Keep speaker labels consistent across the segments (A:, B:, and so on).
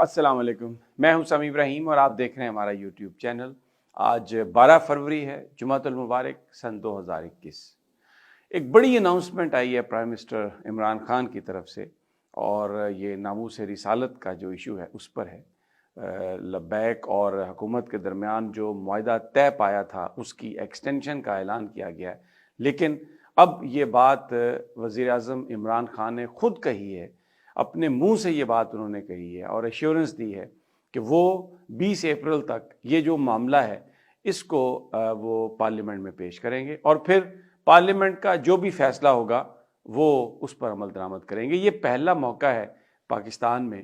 A: السلام علیکم، میں ہوں سمیع ابراہیم اور آپ دیکھ رہے ہیں ہمارا یوٹیوب چینل۔ آج 12 فروری ہے، جمعۃ المبارک سن 2021۔ ایک بڑی اناؤنسمنٹ آئی ہے پرائم منسٹر عمران خان کی طرف سے، اور یہ ناموس رسالت کا جو ایشو ہے اس پر ہے۔ لبیک اور حکومت کے درمیان جو معاہدہ طے پایا تھا اس کی ایکسٹینشن کا اعلان کیا گیا ہے، لیکن اب یہ بات وزیر اعظم عمران خان نے خود کہی ہے، اپنے منہ سے یہ بات انہوں نے کہی ہے اور ایشورنس دی ہے کہ وہ 20 اپریل تک یہ جو معاملہ ہے اس کو وہ پارلیمنٹ میں پیش کریں گے، اور پھر پارلیمنٹ کا جو بھی فیصلہ ہوگا وہ اس پر عمل درآمد کریں گے۔ یہ پہلا موقع ہے پاکستان میں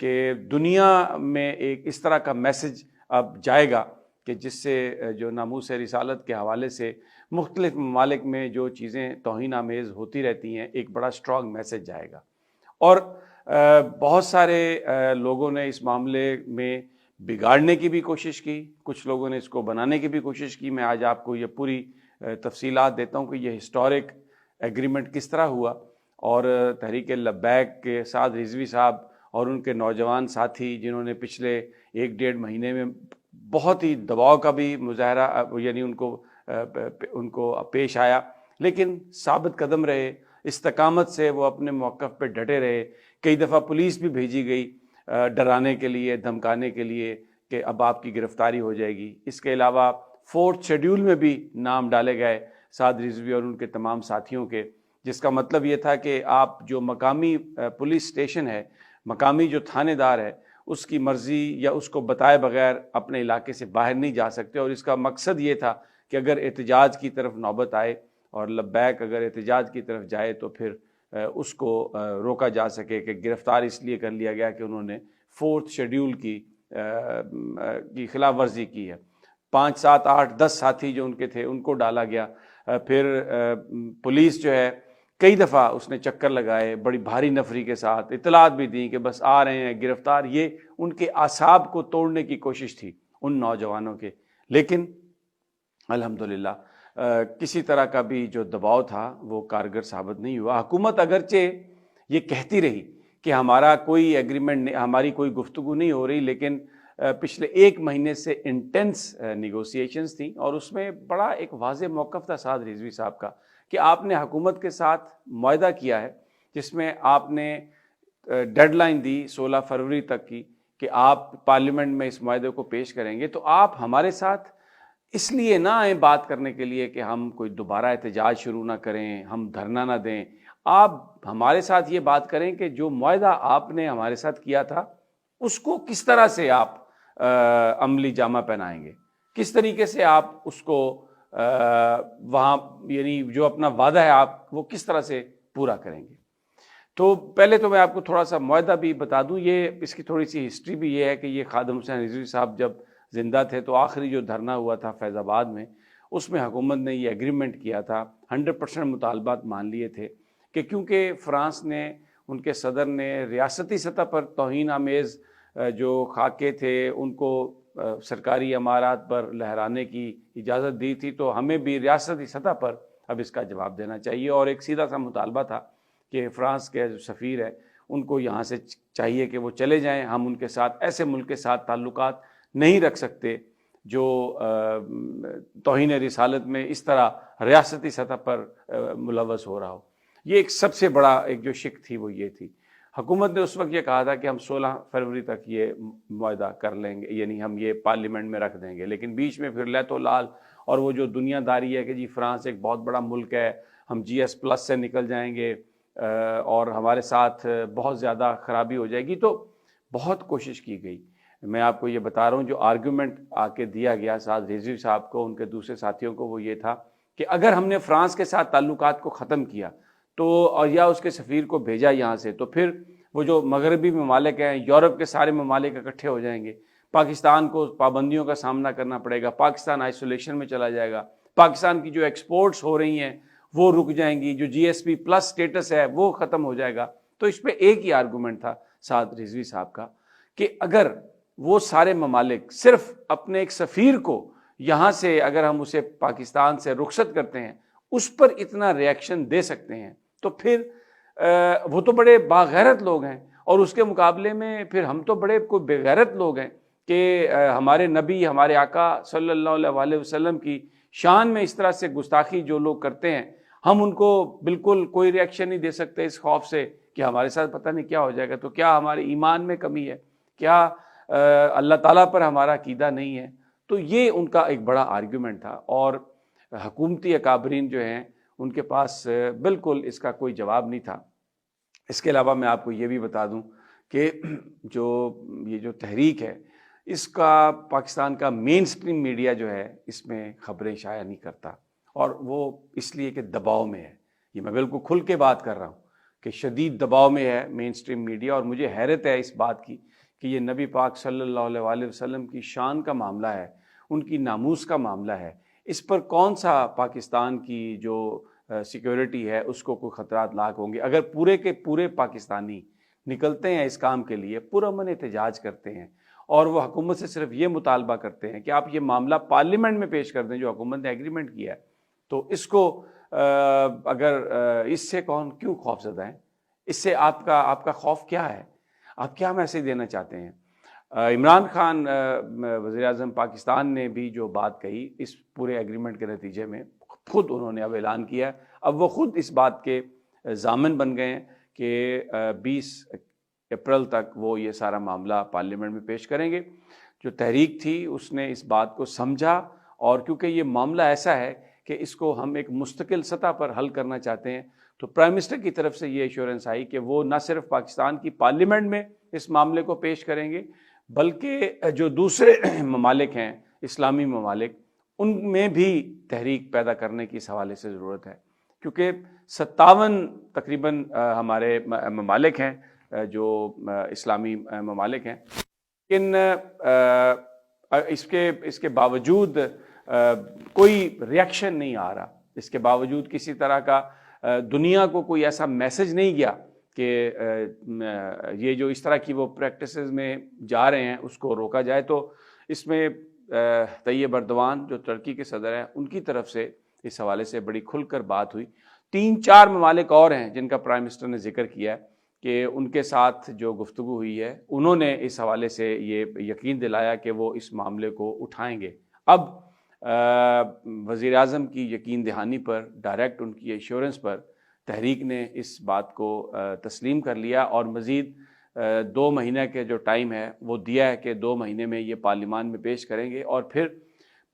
A: کہ دنیا میں ایک اس طرح کا میسج اب جائے گا کہ جس سے جو ناموس رسالت کے حوالے سے مختلف ممالک میں جو چیزیں توہین آمیز ہوتی رہتی ہیں، ایک بڑا اسٹرانگ میسج جائے گا۔ اور بہت سارے لوگوں نے اس معاملے میں بگاڑنے کی بھی کوشش کی، کچھ لوگوں نے اس کو بنانے کی بھی کوشش کی۔ میں آج آپ کو یہ پوری تفصیلات دیتا ہوں کہ یہ ہسٹورک ایگریمنٹ کس طرح ہوا، اور تحریک لبیک کے ساتھ رضوی صاحب اور ان کے نوجوان ساتھی جنہوں نے پچھلے 1-1.5 مہینے میں بہت ہی دباؤ کا بھی مظاہرہ یعنی ان کو پیش آیا، لیکن ثابت قدم رہے، استقامت سے وہ اپنے موقف پہ ڈٹے رہے۔ کئی دفعہ پولیس بھی بھیجی گئی ڈرانے کے لیے، دھمکانے کے لیے کہ اب آپ کی گرفتاری ہو جائے گی۔ اس کے علاوہ 4تھ شیڈول میں بھی نام ڈالے گئے سعد رضوی اور ان کے تمام ساتھیوں کے، جس کا مطلب یہ تھا کہ آپ جو مقامی پولیس اسٹیشن ہے، مقامی جو تھانے دار ہے، اس کی مرضی یا اس کو بتائے بغیر اپنے علاقے سے باہر نہیں جا سکتے۔ اور اس کا مقصد یہ تھا کہ اگر احتجاج کی طرف نوبت آئے اور لبیک اگر احتجاج کی طرف جائے تو پھر اس کو روکا جا سکے، کہ گرفتار اس لیے کر لیا گیا کہ انہوں نے 4تھ شیڈول کی خلاف ورزی کی ہے۔ 5, 7, 8, 10 ساتھی جو ان کے تھے ان کو ڈالا گیا۔ پھر پولیس جو ہے کئی دفعہ اس نے چکر لگائے بڑی بھاری نفری کے ساتھ، اطلاعات بھی دیں کہ بس آ رہے ہیں گرفتار۔ یہ ان کے اعصاب کو توڑنے کی کوشش تھی ان نوجوانوں کے، لیکن الحمدللہ کسی طرح کا بھی جو دباؤ تھا وہ کارگر ثابت نہیں ہوا۔ حکومت اگرچہ یہ کہتی رہی کہ ہمارا کوئی ایگریمنٹ نہیں، ہماری کوئی گفتگو نہیں ہو رہی، لیکن پچھلے 1 مہینے سے انٹینس نیگوسیشنز تھیں، اور اس میں بڑا ایک واضح موقف تھا سعد رضوی صاحب کا کہ آپ نے حکومت کے ساتھ معاہدہ کیا ہے جس میں آپ نے ڈیڈ لائن دی 16 فروری تک کی کہ آپ پارلیمنٹ میں اس معاہدے کو پیش کریں گے، تو آپ ہمارے ساتھ اس لیے نہ آئیں بات کرنے کے لیے کہ ہم کوئی دوبارہ احتجاج شروع نہ کریں، ہم دھرنا نہ دیں۔ آپ ہمارے ساتھ یہ بات کریں کہ جو معاہدہ آپ نے ہمارے ساتھ کیا تھا اس کو کس طرح سے آپ عملی جامہ پہنائیں گے، کس طریقے سے آپ اس کو وہاں یعنی جو اپنا وعدہ ہے آپ وہ کس طرح سے پورا کریں گے۔ تو پہلے تو میں آپ کو تھوڑا سا معاہدہ بھی بتا دوں، یہ اس کی تھوڑی سی ہسٹری بھی یہ ہے کہ یہ خادم حسین رضوی صاحب جب زندہ تھے تو آخری جو دھرنا ہوا تھا فیض آباد میں، اس میں حکومت نے یہ ایگریمنٹ کیا تھا، 100% مطالبات مان لیے تھے کہ کیونکہ فرانس نے، ان کے صدر نے ریاستی سطح پر توہین آمیز جو خاکے تھے ان کو سرکاری عمارات پر لہرانے کی اجازت دی تھی، تو ہمیں بھی ریاستی سطح پر اب اس کا جواب دینا چاہیے۔ اور ایک سیدھا سا مطالبہ تھا کہ فرانس کے جو سفیر ہے ان کو یہاں سے چاہیے کہ وہ چلے جائیں، ہم ان کے ساتھ ایسے ملک کے ساتھ تعلقات نہیں رکھ سکتے جو توہین رسالت میں اس طرح ریاستی سطح پر ملوث ہو رہا ہو۔ یہ ایک سب سے بڑا ایک جو شک تھی وہ یہ تھی۔ حکومت نے اس وقت یہ کہا تھا کہ ہم 16 فروری تک یہ معاہدہ کر لیں گے، یعنی ہم یہ پارلیمنٹ میں رکھ دیں گے، لیکن بیچ میں پھر لیت و لال اور وہ جو دنیا داری ہے کہ جی فرانس ایک بہت بڑا ملک ہے، ہم GS+ سے نکل جائیں گے اور ہمارے ساتھ بہت زیادہ خرابی ہو جائے گی، تو بہت کوشش کی گئی۔ میں آپ کو یہ بتا رہا ہوں جو آرگیومنٹ آ کے دیا گیا سعد رضوی صاحب کو، ان کے دوسرے ساتھیوں کو، وہ یہ تھا کہ اگر ہم نے فرانس کے ساتھ تعلقات کو ختم کیا تو اور یا اس کے سفیر کو بھیجا یہاں سے، تو پھر وہ جو مغربی ممالک ہیں، یورپ کے سارے ممالک اکٹھے ہو جائیں گے، پاکستان کو پابندیوں کا سامنا کرنا پڑے گا، پاکستان آئسولیشن میں چلا جائے گا، پاکستان کی جو ایکسپورٹس ہو رہی ہیں وہ رک جائیں گی، جو GSP+ سٹیٹس ہے وہ ختم ہو جائے گا۔ تو اس پہ ایک ہی آرگومنٹ تھا سعد رضوی صاحب کا کہ اگر وہ سارے ممالک صرف اپنے ایک سفیر کو یہاں سے اگر ہم اسے پاکستان سے رخصت کرتے ہیں، اس پر اتنا ریاکشن دے سکتے ہیں، تو پھر وہ تو بڑے باغیرت لوگ ہیں، اور اس کے مقابلے میں پھر ہم تو بڑے کوئی بغیرت لوگ ہیں کہ ہمارے نبی ہمارے آقا صلی اللہ علیہ وسلم کی شان میں اس طرح سے گستاخی جو لوگ کرتے ہیں، ہم ان کو بالکل کوئی ری ایکشن نہیں دے سکتے اس خوف سے کہ ہمارے ساتھ پتہ نہیں کیا ہو جائے گا۔ تو کیا ہمارے ایمان میں کمی ہے؟ کیا اللہ تعالیٰ پر ہمارا عقیدہ نہیں ہے؟ تو یہ ان کا ایک بڑا آرگیومنٹ تھا، اور حکومتی اکابرین جو ہیں ان کے پاس بالکل اس کا کوئی جواب نہیں تھا۔ اس کے علاوہ میں آپ کو یہ بھی بتا دوں کہ یہ جو تحریک ہے، اس کا پاکستان کا مین سٹریم میڈیا جو ہے اس میں خبریں شائع نہیں کرتا، اور وہ اس لیے کہ دباؤ میں ہے۔ یہ میں بالکل کھل کے بات کر رہا ہوں کہ شدید دباؤ میں ہے مین سٹریم میڈیا، اور مجھے حیرت ہے اس بات کی کہ یہ نبی پاک صلی اللہ علیہ وسلم کی شان کا معاملہ ہے، ان کی ناموس کا معاملہ ہے، اس پر کون سا پاکستان کی جو سیکیورٹی ہے اس کو کوئی خطرات لاحق ہوں گے؟ اگر پورے کے پورے پاکستانی نکلتے ہیں اس کام کے لیے، پرامن احتجاج کرتے ہیں، اور وہ حکومت سے صرف یہ مطالبہ کرتے ہیں کہ آپ یہ معاملہ پارلیمنٹ میں پیش کر دیں جو حکومت نے ایگریمنٹ کیا ہے، تو اس کو اگر اس سے کون کیوں خوف زدہ ہیں؟ اس سے آپ کا خوف کیا ہے؟ آپ کیا میسیج دینا چاہتے ہیں؟ عمران خان وزیر اعظم پاکستان نے بھی جو بات کہی اس پورے ایگریمنٹ کے نتیجے میں، خود انہوں نے اب اعلان کیا، اب وہ خود اس بات کے ضامن بن گئے ہیں کہ 20 اپریل تک وہ یہ سارا معاملہ پارلیمنٹ میں پیش کریں گے۔ جو تحریک تھی اس نے اس بات کو سمجھا، اور کیونکہ یہ معاملہ ایسا ہے کہ اس کو ہم ایک مستقل سطح پر حل کرنا چاہتے ہیں، تو پرائم منسٹر کی طرف سے یہ ایشورنس آئی کہ وہ نہ صرف پاکستان کی پارلیمنٹ میں اس معاملے کو پیش کریں گے، بلکہ جو دوسرے ممالک ہیں اسلامی ممالک، ان میں بھی تحریک پیدا کرنے کی اس حوالے سے ضرورت ہے، کیونکہ 57 تقریباً ہمارے ممالک ہیں جو اسلامی ممالک ہیں، لیکن اس کے باوجود کوئی ری ایکشن نہیں آ رہا، اس کے باوجود کسی طرح کا دنیا کو کوئی ایسا میسج نہیں گیا کہ یہ جو اس طرح کی وہ پریکٹسز میں جا رہے ہیں اس کو روکا جائے۔ تو اس میں طیب اردوان جو ترکی کے صدر ہیں، ان کی طرف سے اس حوالے سے بڑی کھل کر بات ہوئی۔ 3-4 ممالک اور ہیں جن کا پرائم منسٹر نے ذکر کیا ہے کہ ان کے ساتھ جو گفتگو ہوئی ہے، انہوں نے اس حوالے سے یہ یقین دلایا کہ وہ اس معاملے کو اٹھائیں گے۔ اب وزیر اعظم کی یقین دہانی پر، ڈائریکٹ ان کی ایشورنس پر، تحریک نے اس بات کو تسلیم کر لیا، اور مزید 2 مہینے کے جو ٹائم ہے وہ دیا ہے کہ 2 مہینے میں یہ پارلیمان میں پیش کریں گے، اور پھر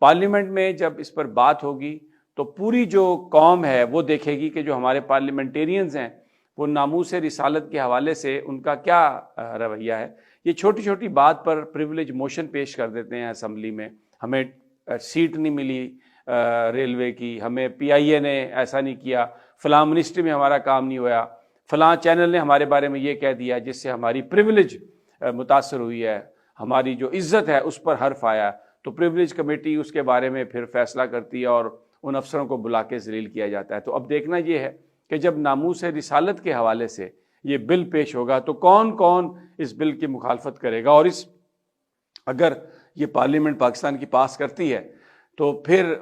A: پارلیمنٹ میں جب اس پر بات ہوگی تو پوری جو قوم ہے وہ دیکھے گی کہ جو ہمارے پارلیمنٹیرینز ہیں وہ ناموس رسالت کے حوالے سے ان کا کیا رویہ ہے۔ یہ چھوٹی چھوٹی بات پر پریویلیج موشن پیش کر دیتے ہیں اسمبلی میں، ہمیں سیٹ نہیں ملی ریلوے کی، ہمیں پی آئی اے نے ایسا نہیں کیا، فلاں منسٹری میں ہمارا کام نہیں ہوا، فلاں چینل نے ہمارے بارے میں یہ کہہ دیا جس سے ہماری پریویلیج متاثر ہوئی ہے، ہماری جو عزت ہے اس پر حرف آیا، تو پریویلیج کمیٹی اس کے بارے میں پھر فیصلہ کرتی ہے اور ان افسروں کو بلا کے ذلیل کیا جاتا ہے۔ تو اب دیکھنا یہ ہے کہ جب ناموس رسالت کے حوالے سے یہ بل پیش ہوگا تو کون کون اس بل کی مخالفت کرے گا، اور اگر یہ پارلیمنٹ پاکستان کی پاس کرتی ہے تو پھر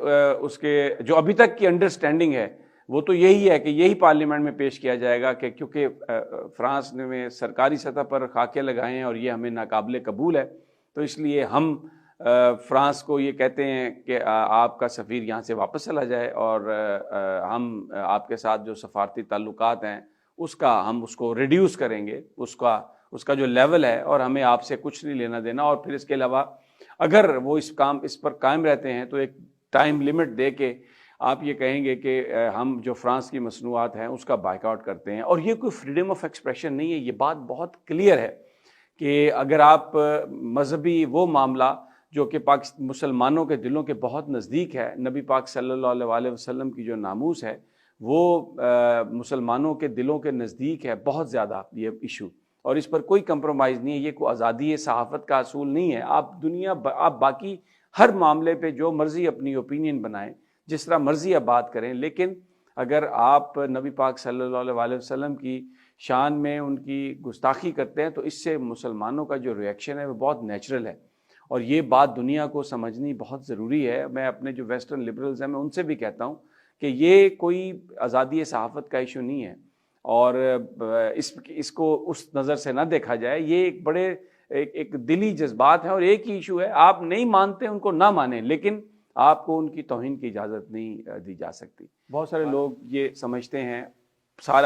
A: اس کے جو ابھی تک کی انڈرسٹینڈنگ ہے وہ تو یہی ہے کہ یہی پارلیمنٹ میں پیش کیا جائے گا، کہ کیونکہ فرانس نے سرکاری سطح پر خاکے لگائے ہیں اور یہ ہمیں ناقابل قبول ہے، تو اس لیے ہم فرانس کو یہ کہتے ہیں کہ آپ کا سفیر یہاں سے واپس چلا جائے، اور ہم آپ کے ساتھ جو سفارتی تعلقات ہیں ہم اس کو ریڈیوس کریں گے، اس کا جو لیول ہے، اور ہمیں آپ سے کچھ نہیں لینا دینا۔ اور پھر اس کے علاوہ اگر وہ اس پر قائم رہتے ہیں تو ایک ٹائم لمٹ دے کے آپ یہ کہیں گے کہ ہم جو فرانس کی مصنوعات ہیں اس کا بائیک آؤٹ کرتے ہیں۔ اور یہ کوئی فریڈم آف ایکسپریشن نہیں ہے، یہ بات بہت کلیئر ہے کہ اگر آپ مذہبی وہ معاملہ جو کہ مسلمانوں کے دلوں کے بہت نزدیک ہے، نبی پاک صلی اللہ علیہ وسلم کی جو ناموس ہے وہ مسلمانوں کے دلوں کے نزدیک ہے بہت زیادہ یہ ایشو، اور اس پر کوئی کمپرومائز نہیں ہے، یہ کوئی آزادی صحافت کا اصول نہیں ہے۔ آپ باقی ہر معاملے پہ جو مرضی اپنی اوپینین بنائیں، جس طرح مرضی آپ بات کریں، لیکن اگر آپ نبی پاک صلی اللہ علیہ وسلم کی شان میں ان کی گستاخی کرتے ہیں تو اس سے مسلمانوں کا جو ریئیکشن ہے وہ بہت نیچرل ہے، اور یہ بات دنیا کو سمجھنی بہت ضروری ہے۔ میں اپنے جو ویسٹرن لبرلز ہیں میں ان سے بھی کہتا ہوں کہ یہ کوئی آزادی صحافت کا ایشو نہیں ہے، اور اس کو اس نظر سے نہ دیکھا جائے. یہ ایک بڑے ایک دلی جذبات ہیں اور ایک ہی ایشو ہے, آپ نہیں مانتے ان کو نہ مانیں, لیکن آپ کو ان کی توہین کی اجازت نہیں دی جا سکتی. بہت سارے لوگ یہ سمجھتے ہیں,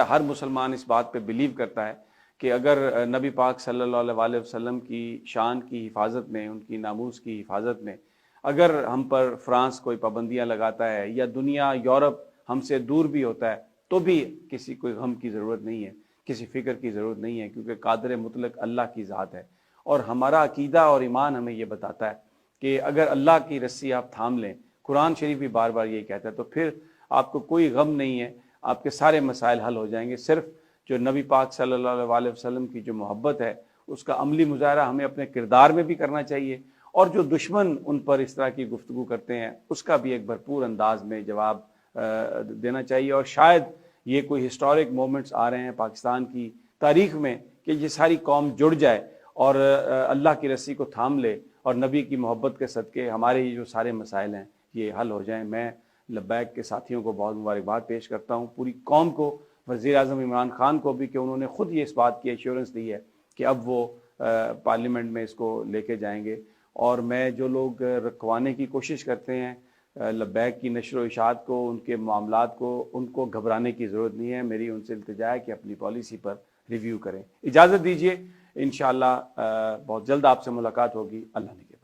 A: ہر مسلمان اس بات پہ بلیو کرتا ہے کہ اگر نبی پاک صلی اللہ علیہ وسلم کی شان کی حفاظت میں, ان کی ناموس کی حفاظت میں اگر ہم پر فرانس کوئی پابندیاں لگاتا ہے یا دنیا یورپ ہم سے دور بھی ہوتا ہے تو بھی کسی کوئی غم کی ضرورت نہیں ہے, کسی فکر کی ضرورت نہیں ہے, کیونکہ قادر مطلق اللہ کی ذات ہے. اور ہمارا عقیدہ اور ایمان ہمیں یہ بتاتا ہے کہ اگر اللہ کی رسی آپ تھام لیں, قرآن شریف بھی بار بار یہ کہتا ہے, تو پھر آپ کو کوئی غم نہیں ہے, آپ کے سارے مسائل حل ہو جائیں گے. صرف جو نبی پاک صلی اللہ علیہ وسلم کی جو محبت ہے اس کا عملی مظاہرہ ہمیں اپنے کردار میں بھی کرنا چاہیے, اور جو دشمن ان پر اس طرح کی گفتگو کرتے ہیں اس کا بھی ایک بھرپور انداز میں جواب دینا چاہیے. اور شاید یہ کوئی ہسٹورک مومنٹس آ رہے ہیں پاکستان کی تاریخ میں کہ یہ ساری قوم جڑ جائے اور اللہ کی رسی کو تھام لے اور نبی کی محبت کے صدقے ہمارے یہ جو سارے مسائل ہیں یہ حل ہو جائیں. میں لبیک کے ساتھیوں کو بہت مبارکباد پیش کرتا ہوں, پوری قوم کو, وزیر اعظم عمران خان کو بھی کہ انہوں نے خود یہ اس بات کی ایشورنس دی ہے کہ اب وہ پارلیمنٹ میں اس کو لے کے جائیں گے. اور میں جو لوگ رکھوانے کی کوشش کرتے ہیں لبیک کی نشر و اشاعت کو, ان کے معاملات کو, ان کو گھبرانے کی ضرورت نہیں ہے. میری ان سے التجا ہے کہ اپنی پالیسی پر ریویو کریں. اجازت دیجیے, انشاءاللہ بہت جلد آپ سے ملاقات ہوگی. اللہ